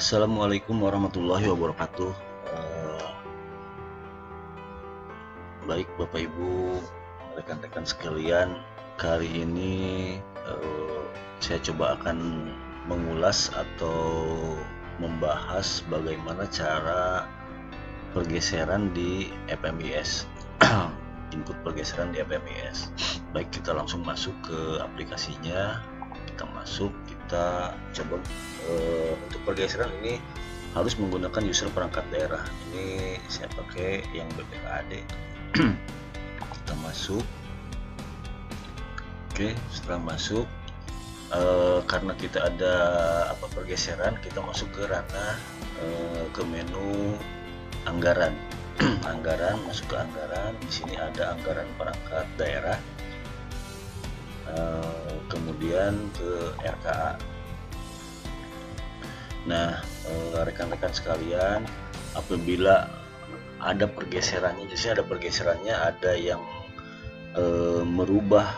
Assalamualaikum warahmatullahi wabarakatuh. Eh, Baik Bapak Ibu, rekan-rekan sekalian, kali ini saya coba akan mengulas atau membahas bagaimana cara pergeseran di FMIS. Input pergeseran di FMIS. Baik, kita langsung masuk ke aplikasinya. Kita masuk, kita coba untuk pergeseran ini harus menggunakan user perangkat daerah. Ini saya pakai yang BPKAD. Kita masuk. Oke, setelah masuk, karena kita ada pergeseran, kita masuk ke ranah ke menu anggaran. Anggaran, masuk ke anggaran. Di sini ada anggaran perangkat daerah, kemudian ke RKA. Nah, rekan-rekan sekalian, apabila ada pergeserannya, jadi ada pergeserannya, ada yang merubah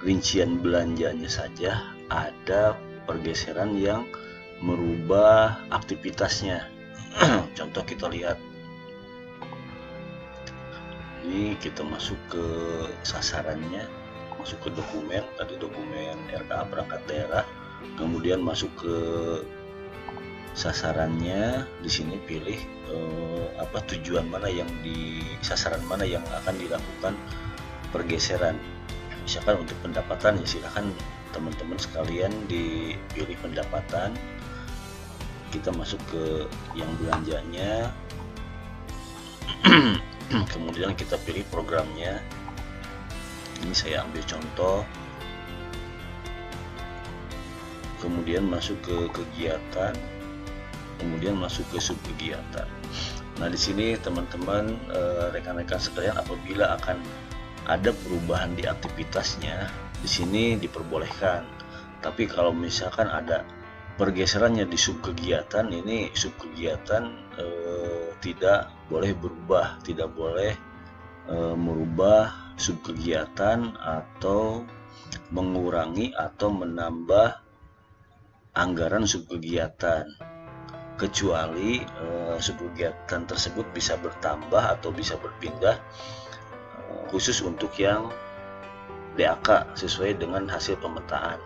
rincian belanjanya saja, ada pergeseran yang merubah aktivitasnya. Contoh kita lihat, ini kita masuk ke sasarannya, masuk ke dokumen, tadi dokumen RKA perangkat daerah, kemudian masuk ke sasarannya. Di sini pilih tujuan mana yang di sasaran mana yang akan dilakukan pergeseran. Misalkan untuk pendapatan, ya silakan teman-teman sekalian dipilih pendapatan. Kita masuk ke yang belanjanya. Kemudian kita pilih programnya. Ini saya ambil contoh. Kemudian masuk ke kegiatan, kemudian masuk ke subkegiatan. Nah, di sini teman-teman, rekan-rekan sekalian, apabila akan ada perubahan di aktivitasnya, di sini diperbolehkan. Tapi kalau misalkan ada pergeserannya di subkegiatan, ini subkegiatan tidak boleh berubah, tidak boleh merubah subkegiatan atau mengurangi atau menambah anggaran subkegiatan, kecuali subkegiatan tersebut bisa bertambah atau bisa berpindah khusus untuk yang DAK sesuai dengan hasil pemetaan.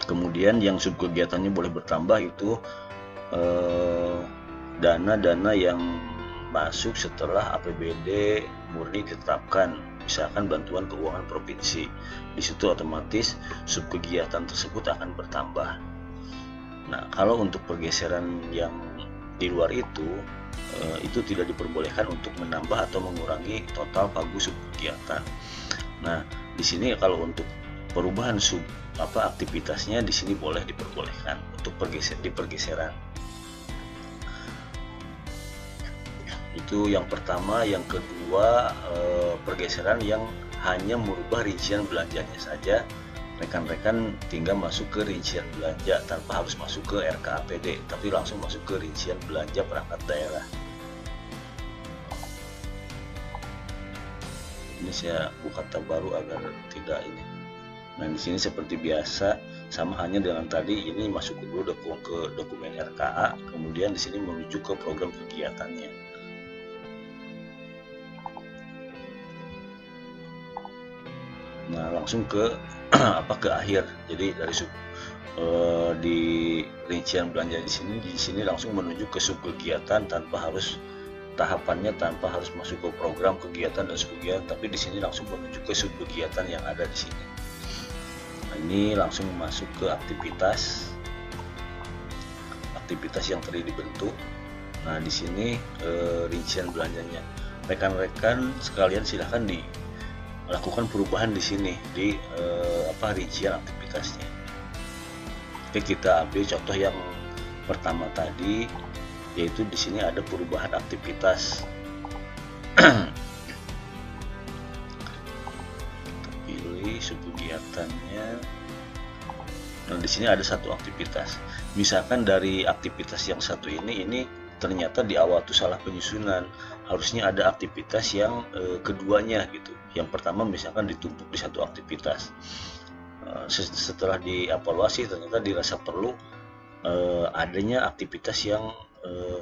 Kemudian yang subkegiatannya boleh bertambah itu dana-dana yang masuk setelah APBD murni ditetapkan, misalkan bantuan keuangan provinsi. Di situ otomatis subkegiatan tersebut akan bertambah. Nah, kalau untuk pergeseran yang di luar itu tidak diperbolehkan untuk menambah atau mengurangi total pagu subkegiatan. Nah, di sini kalau untuk perubahan aktivitasnya, di sini boleh diperbolehkan untuk pergeseran. Itu yang pertama. Yang kedua, pergeseran yang hanya merubah rincian belanjanya saja. Rekan-rekan tinggal masuk ke rincian belanja tanpa harus masuk ke RKAPD, tapi langsung masuk ke rincian belanja perangkat daerah. Ini saya buka tab baru agar tidak ini. Nah, di sini seperti biasa, sama hanya dengan tadi, ini masuk dulu ke dokumen RKA, kemudian di sini menuju ke program kegiatannya. Nah, langsung ke ke akhir. Jadi dari di rincian belanja di sini langsung menuju ke subkegiatan tanpa harus tahapannya, tanpa harus masuk ke program kegiatan dan subkegiatan, tapi di sini langsung menuju ke subkegiatan yang ada di sini. Nah, ini langsung masuk ke aktivitas yang tadi dibentuk. Nah, di sini rincian belanjanya. Rekan-rekan sekalian silahkan lakukan perubahan di sini di rincian aktivitasnya. Oke, kita ambil contoh yang pertama tadi, yaitu di sini ada perubahan aktivitas. Kita pilih subkegiatannya. Nah, di sini ada satu aktivitas. Misalkan dari aktivitas yang satu ini ternyata di awal itu salah penyusunan. Harusnya ada aktivitas yang keduanya gitu. Yang pertama misalkan ditumpuk di satu aktivitas. Setelah dievaluasi ternyata dirasa perlu adanya aktivitas yang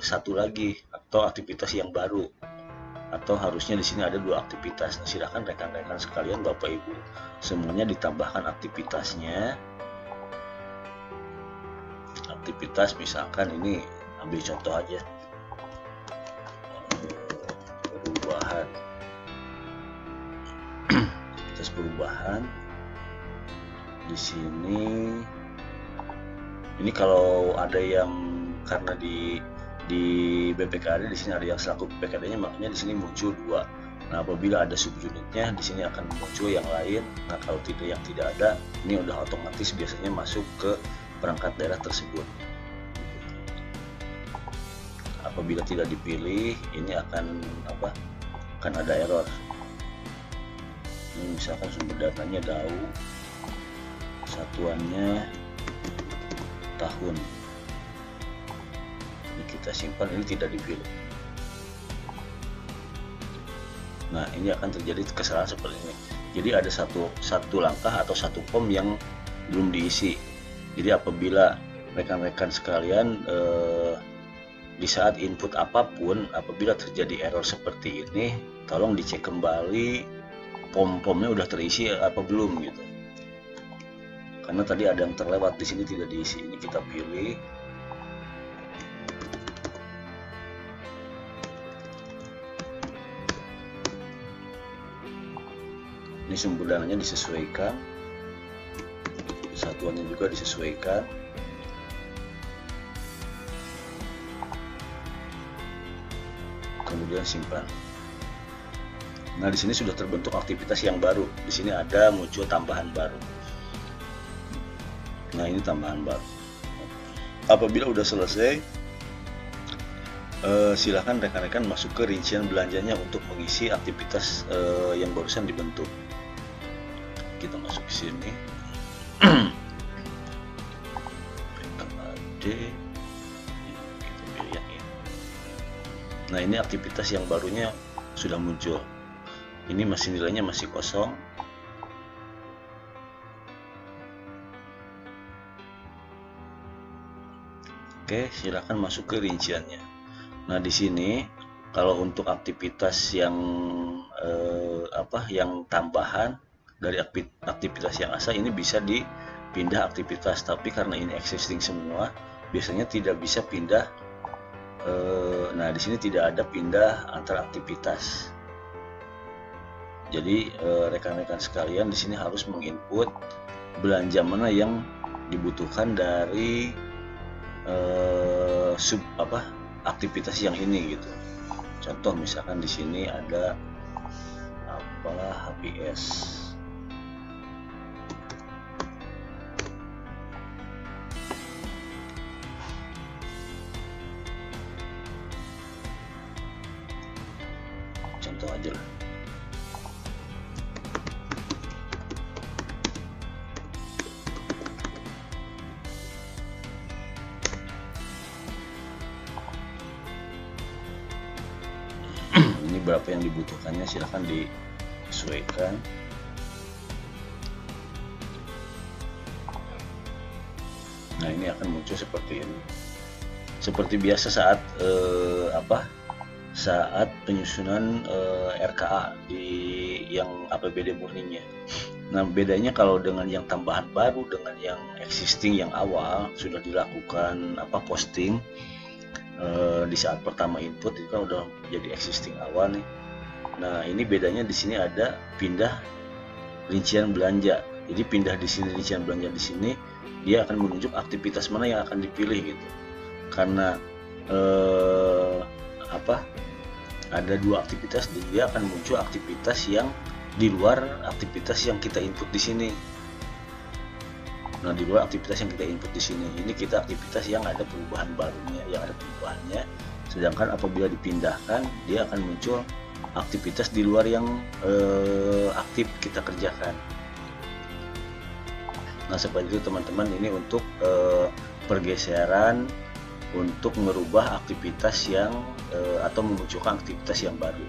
satu lagi atau aktivitas yang baru, atau harusnya di sini ada 2 aktivitas. Nah, silakan rekan-rekan sekalian, Bapak Ibu semuanya ditambahkan aktivitasnya. Aktivitas misalkan ini, ambil contoh aja, perubahan. Aktivitas perubahan di sini. Ini kalau ada yang karena di BPKD di sini ada yang selaku BPKD-nya, makanya di sini muncul 2. Nah, apabila ada subunitnya di sini akan muncul yang lain. Nah, kalau yang tidak ada, ini udah otomatis biasanya masuk ke perangkat daerah tersebut. Apabila tidak dipilih, ini akan akan ada error. Ini misalkan sumber datanya DAU, satuannya tahun. Ini kita simpan, ini tidak dipilih. Nah, ini akan terjadi kesalahan seperti ini. Jadi ada satu langkah atau satu form yang belum diisi. Jadi apabila rekan-rekan sekalian di saat input apapun, apabila terjadi error seperti ini, tolong dicek kembali form-formnya udah terisi apa belum gitu. Karena tadi ada yang terlewat, di sini tidak diisi. Ini kita pilih. Ini sumber dananya disesuaikan, satuannya juga disesuaikan. Kemudian simpan. Nah, di sini sudah terbentuk aktivitas yang baru. Di sini ada muncul tambahan baru. Nah, ini tambahan baru. Apabila udah selesai, silahkan rekan-rekan masuk ke rincian belanjanya untuk mengisi aktivitas yang barusan dibentuk. Kita masuk ke sini. PKAD. Kita pilih yang ini. Nah, ini aktivitas yang barunya sudah muncul. Ini masih nilainya masih kosong. Oke, silakan masuk ke rinciannya. Nah, di sini kalau untuk aktivitas yang yang tambahan dari aktivitas yang asal, ini bisa dipindah aktivitas, tapi karena ini existing semua, biasanya tidak bisa pindah. Nah, di sini tidak ada pindah antar aktivitas. Jadi rekan-rekan sekalian di sini harus menginput belanja mana yang dibutuhkan dari aktivitas yang ini gitu. Contoh misalkan di sini ada HPS. Contoh aja lah. Ini berapa yang dibutuhkannya, silahkan disesuaikan. Nah, ini akan muncul seperti ini. Seperti biasa saat saat penyusunan RKA di yang APBD murninya. Nah, bedanya kalau dengan yang tambahan baru dengan yang existing yang awal sudah dilakukan posting di saat pertama input, itu kan udah jadi existing awal nih. Nah, ini bedanya di sini ada pindah rincian belanja. Jadi pindah di sini rincian belanja, di sini dia akan menunjuk aktivitas mana yang akan dipilih gitu. Karena ada 2 aktivitas, dia akan muncul aktivitas yang di luar aktivitas yang kita input di sini. Nah, di luar aktivitas yang kita input di sini, ini kita aktivitas yang ada perubahan barunya, yang ada perubahannya. Sedangkan apabila dipindahkan, dia akan muncul aktivitas di luar yang aktif kita kerjakan. Nah, seperti itu teman-teman, ini untuk pergeseran untuk merubah aktivitas yang atau memunculkan aktivitas yang baru.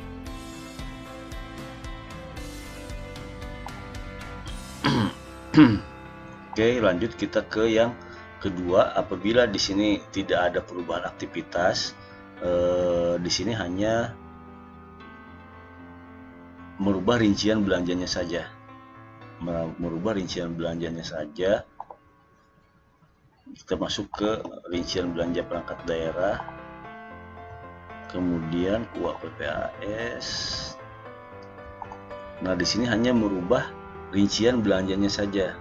Oke, lanjut kita ke yang Kedua, apabila di sini tidak ada perubahan aktivitas, di sini hanya merubah rincian belanjanya saja. Merubah rincian belanjanya saja. Kita masuk ke rincian belanja perangkat daerah, kemudian uang PPAS. Nah, di sini hanya merubah rincian belanjanya saja.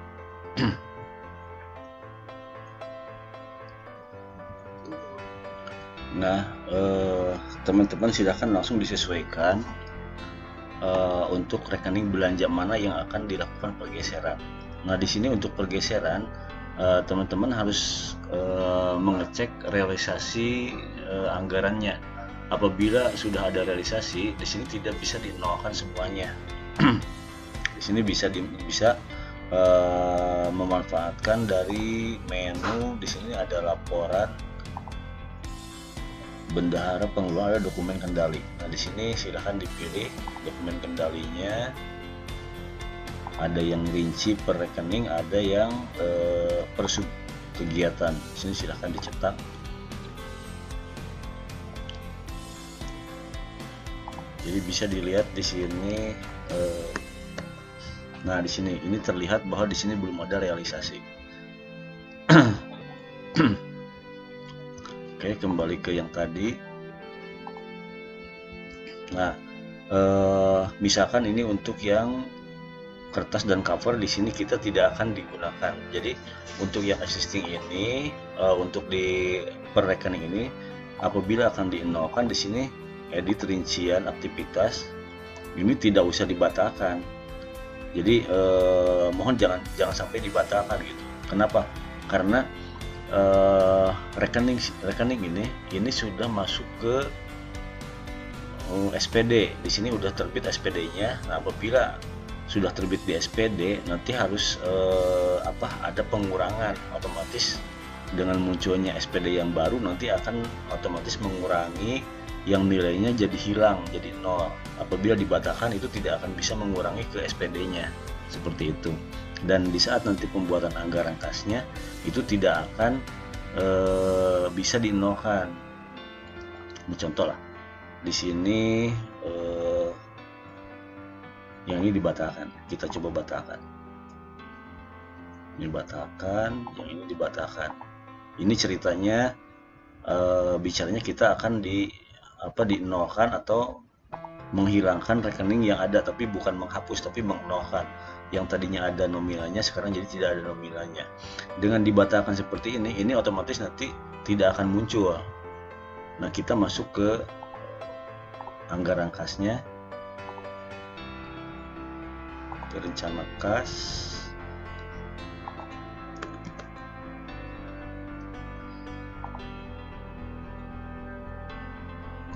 Nah, teman-teman silakan langsung disesuaikan untuk rekening belanja mana yang akan dilakukan pergeseran. Nah, di sini untuk pergeseran teman-teman harus mengecek realisasi anggarannya. Apabila sudah ada realisasi, di sini tidak bisa dinolkan semuanya. Di sini bisa memanfaatkan dari menu. Di sini ada laporan bendahara pengeluaran, ada dokumen kendali. Nah, di sini silahkan dipilih dokumen kendalinya. Ada yang rinci per rekening, ada yang per sub kegiatan. Di sini silahkan dicetak. Jadi bisa dilihat di sini. Nah, di sini ini terlihat bahwa di sini belum ada realisasi. Oke, kembali ke yang tadi. Nah, misalkan ini untuk yang kertas dan cover, di sini kita tidak akan digunakan. Jadi untuk yang existing ini, untuk di per rekening ini, apabila akan dinolkan, di sini edit rincian aktivitas ini tidak usah dibatalkan. Jadi mohon jangan sampai dibatalkan gitu. Kenapa? Karena rekening ini sudah masuk ke SPD. Di sini udah terbit SPD-nya. Nah, apabila sudah terbit di SPD, nanti harus ada pengurangan otomatis. Dengan munculnya SPD yang baru, nanti akan otomatis mengurangi yang nilainya jadi hilang, jadi 0. Apabila dibatalkan, itu tidak akan bisa mengurangi ke SPD-nya, seperti itu. Dan di saat nanti pembuatan anggaran kasnya, itu tidak akan bisa dinolkan. Contoh lah, di sini yang ini dibatalkan. Kita coba batalkan. Ini batalkan, yang ini dibatalkan. Ini ceritanya bicaranya kita akan dinolkan atau menghilangkan rekening yang ada, tapi bukan menghapus, tapi mengnolkan. Yang tadinya ada nominalnya sekarang jadi tidak ada nominalnya. Dengan dibatalkan seperti ini otomatis nanti tidak akan muncul. Nah, kita masuk ke anggaran kasnya, ke rencana kas.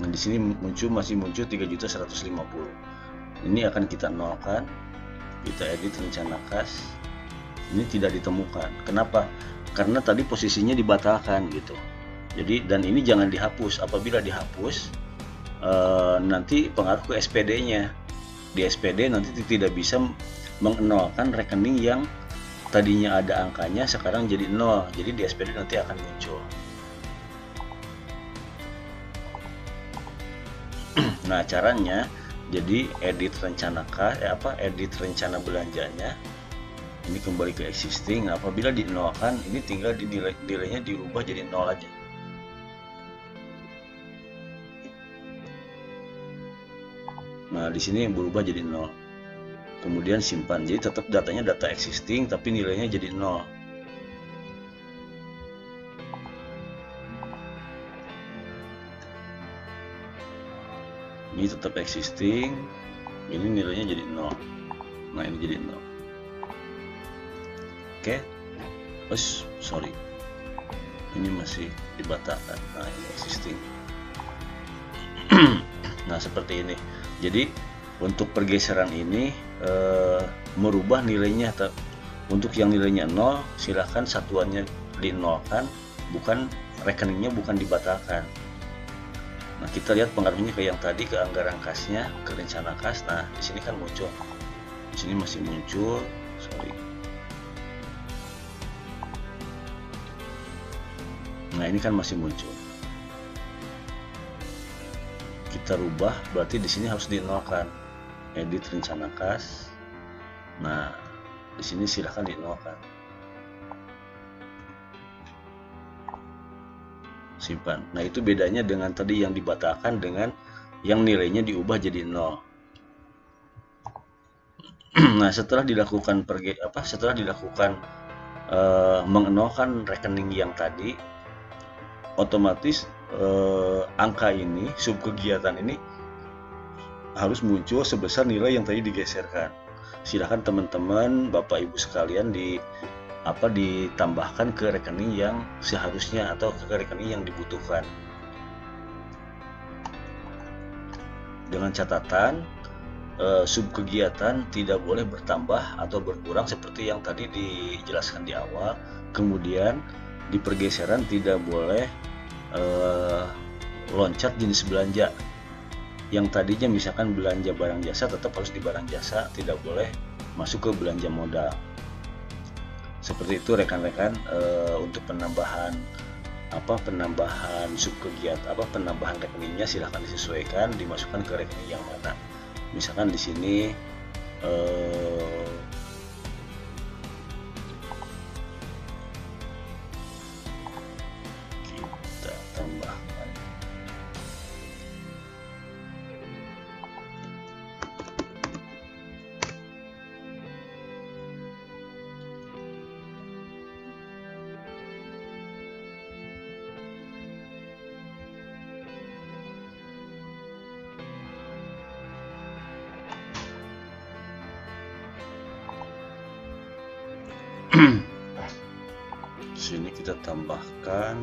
Nah, di sini masih muncul 3.150.000. Ini akan kita nolkan. Kita edit rencana kas. Ini tidak ditemukan. Kenapa? Karena tadi posisinya dibatalkan gitu. Jadi, dan ini jangan dihapus. Apabila dihapus, nanti pengaruh ke SPD-nya. Di SPD nanti tidak bisa mengnolkan rekening yang tadinya ada angkanya sekarang jadi 0. Jadi di SPD nanti akan muncul. Nah, caranya jadi edit rencana edit rencana belanjanya. Ini kembali ke existing. Nah, apabila dinolkan, ini tinggal nilainya dirubah jadi 0 aja. Nah, di sini yang berubah jadi 0. Kemudian simpan. Jadi tetap datanya data existing tapi nilainya jadi 0. Ini tetap existing, ini nilainya jadi 0. Nah, ini jadi 0. Oke. Sorry, ini masih dibatalkan. Nah, ini existing. Nah, seperti ini. Jadi untuk pergeseran ini merubah nilainya. Untuk yang nilainya 0, silahkan satuannya dinolkan, bukan rekeningnya bukan dibatalkan. Nah, kita lihat pengaruhnya ke yang tadi, ke anggaran kasnya, ke rencana kas. Nah, di sini kan muncul. Di sini masih muncul. Sorry. Nah, ini kan masih muncul. Kita rubah, berarti di sini harus dinolkan. Edit rencana kas. Nah, di sini silahkan dinolkan. Simpan. Nah, itu bedanya dengan tadi yang dibatalkan dengan yang nilainya diubah jadi 0. Nah, setelah dilakukan mengenolkan rekening yang tadi, otomatis angka ini, subkegiatan ini harus muncul sebesar nilai yang tadi digeserkan. Silahkan teman-teman, Bapak Ibu sekalian ditambahkan ke rekening yang seharusnya atau ke rekening yang dibutuhkan. Dengan catatan subkegiatan tidak boleh bertambah atau berkurang seperti yang tadi dijelaskan di awal. Kemudian di pergeseran tidak boleh loncat jenis belanja. Yang tadinya misalkan belanja barang jasa tetap harus di barang jasa, tidak boleh masuk ke belanja modal. Seperti itu rekan-rekan, untuk penambahan subkegiatan penambahan rekeningnya silahkan disesuaikan, dimasukkan ke rekening yang mana. Misalkan di sini kita tambahkan sini kita tambahkan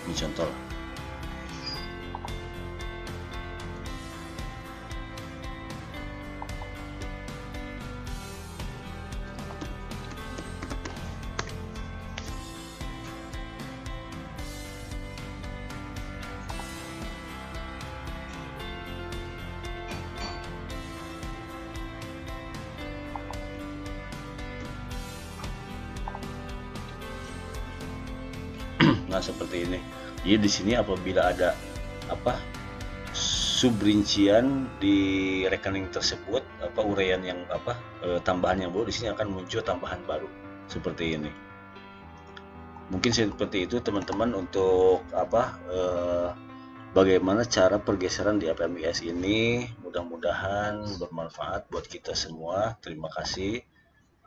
ini contoh. Nah, seperti ini. Jadi di sini apabila ada subrincian di rekening tersebut, uraian yang tambahan yang baru, di sini akan muncul tambahan baru seperti ini. Mungkin seperti itu teman-teman untuk bagaimana cara pergeseran di APMIS ini. Mudah-mudahan bermanfaat buat kita semua. Terima kasih.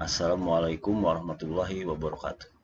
Assalamualaikum warahmatullahi wabarakatuh.